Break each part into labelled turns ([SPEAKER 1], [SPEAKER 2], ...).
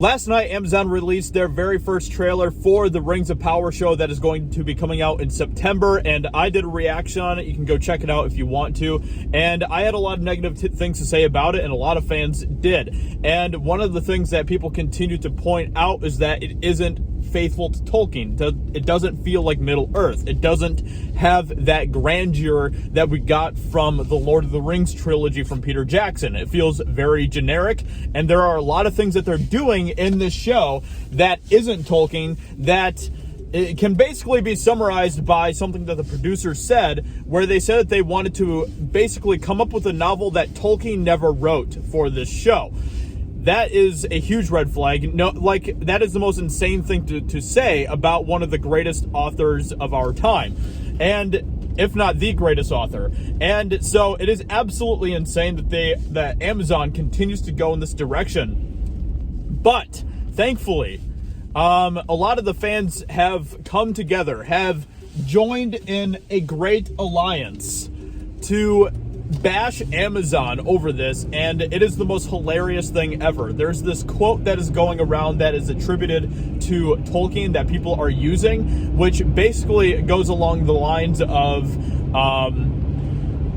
[SPEAKER 1] Last night, Amazon released their very first trailer for the Rings of Power show that is going to be coming out in September, and I did a reaction on it. You can go check it out if you want to, and I had a lot of negative things to say about it, and a lot of fans did. And one of the things that people continue to point out is that it isn't faithful to Tolkien. It doesn't feel like Middle-earth. It doesn't have that grandeur that we got from the Lord of the Rings trilogy from Peter Jackson. It feels very generic, and there are a lot of things that they're doing in this show that isn't Tolkien, that it can basically be summarized by something that the producer said, where they said that they wanted to basically come up with a novel that Tolkien never wrote for this show. That is a huge red flag. No, like, that is the most insane thing to say about one of the greatest authors of our time, and if not the greatest author. And so it is absolutely insane that Amazon continues to go in this direction. But thankfully, a lot of the fans have come together, have joined in a great alliance to bash Amazon over this, and it is the most hilarious thing ever. There's this quote that is going around that is attributed to Tolkien that people are using, which basically goes along the lines of,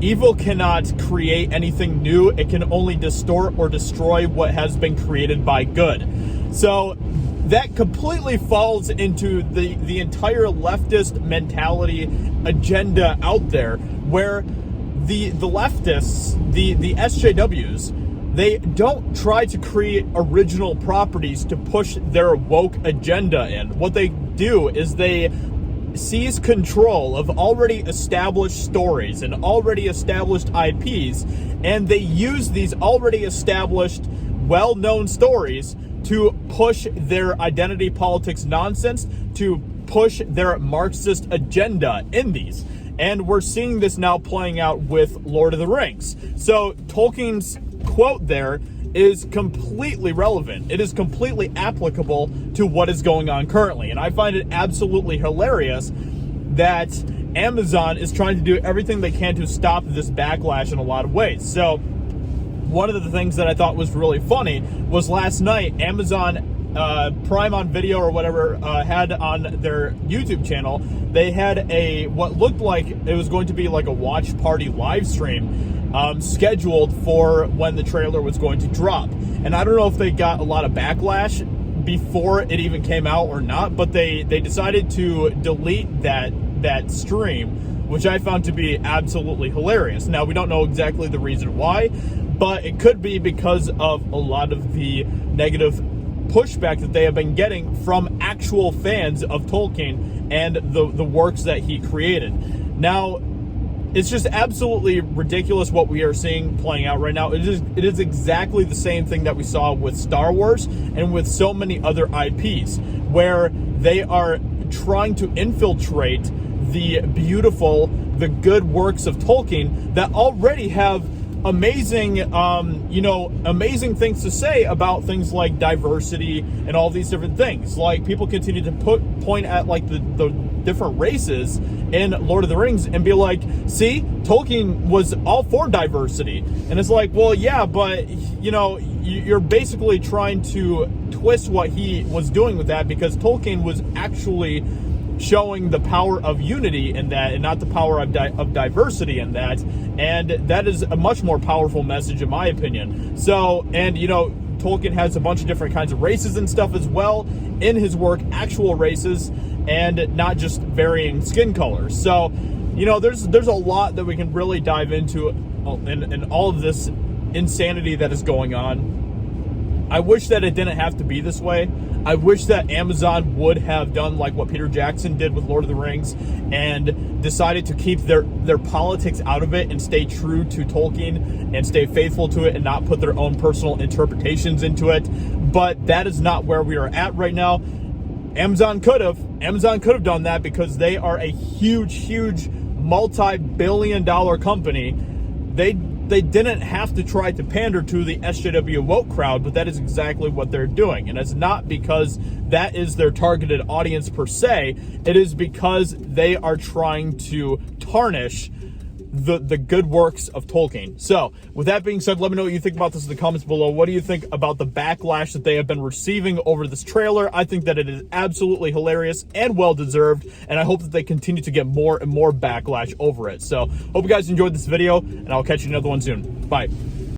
[SPEAKER 1] evil cannot create anything new. It can only distort or destroy what has been created by good. So that completely falls into the entire leftist mentality agenda out there, where the leftists, the SJWs, they don't try to create original properties to push their woke agenda in. What they do is they seize control of already established stories and already established IPs, and they use these already established, well-known stories to push their identity politics nonsense, to push their Marxist agenda in these. And we're seeing this now playing out with Lord of the Rings. So Tolkien's quote there is completely relevant. It is completely applicable to what is going on currently. And I find it absolutely hilarious that Amazon is trying to do everything they can to stop this backlash in a lot of ways. So one of the things that I thought was really funny was last night, Amazon Prime on Video or whatever had on their YouTube channel, they had what looked like it was going to be like a watch party live stream scheduled for when the trailer was going to drop. And I don't know if they got a lot of backlash before it even came out or not, but they decided to delete that stream, which I found to be absolutely hilarious. Now, we don't know exactly the reason why, but it could be because of a lot of the negative pushback that they have been getting from actual fans of Tolkien and the works that he created. Now, it's just absolutely ridiculous what we are seeing playing out right now. It is exactly the same thing that we saw with Star Wars and with so many other IPs, where they are trying to infiltrate the beautiful, the good works of Tolkien that already have amazing, amazing things to say about things like diversity and all these different things. Like, people continue to point at like the different races in Lord of the Rings and be like, see, Tolkien was all for diversity. And it's like, well, yeah, but you're basically trying to twist what he was doing with that, because Tolkien was actually showing the power of unity in that, and not the power of diversity in that. And that is a much more powerful message, in my opinion. So, and Tolkien has a bunch of different kinds of races and stuff as well in his work, actual races, and not just varying skin colors. So, there's a lot that we can really dive into in all of this insanity that is going on. I wish that it didn't have to be this way. I wish that Amazon would have done like what Peter Jackson did with Lord of the Rings and decided to keep their politics out of it and stay true to Tolkien and stay faithful to it and not put their own personal interpretations into it. But that is not where we are at right now. Amazon could have done that, because they are a huge multi-billion-dollar company. They didn't have to try to pander to the SJW woke crowd, but that is exactly what they're doing. And it's not because that is their targeted audience per se. It is because they are trying to tarnish the good works of Tolkien. So with that being said, let me know what you think about this in the comments below. What do you think about the backlash that they have been receiving over this trailer? I think that it is absolutely hilarious and well deserved, and I hope that they continue to get more and more backlash over it. So hope you guys enjoyed this video, and I'll catch you in another one soon. Bye.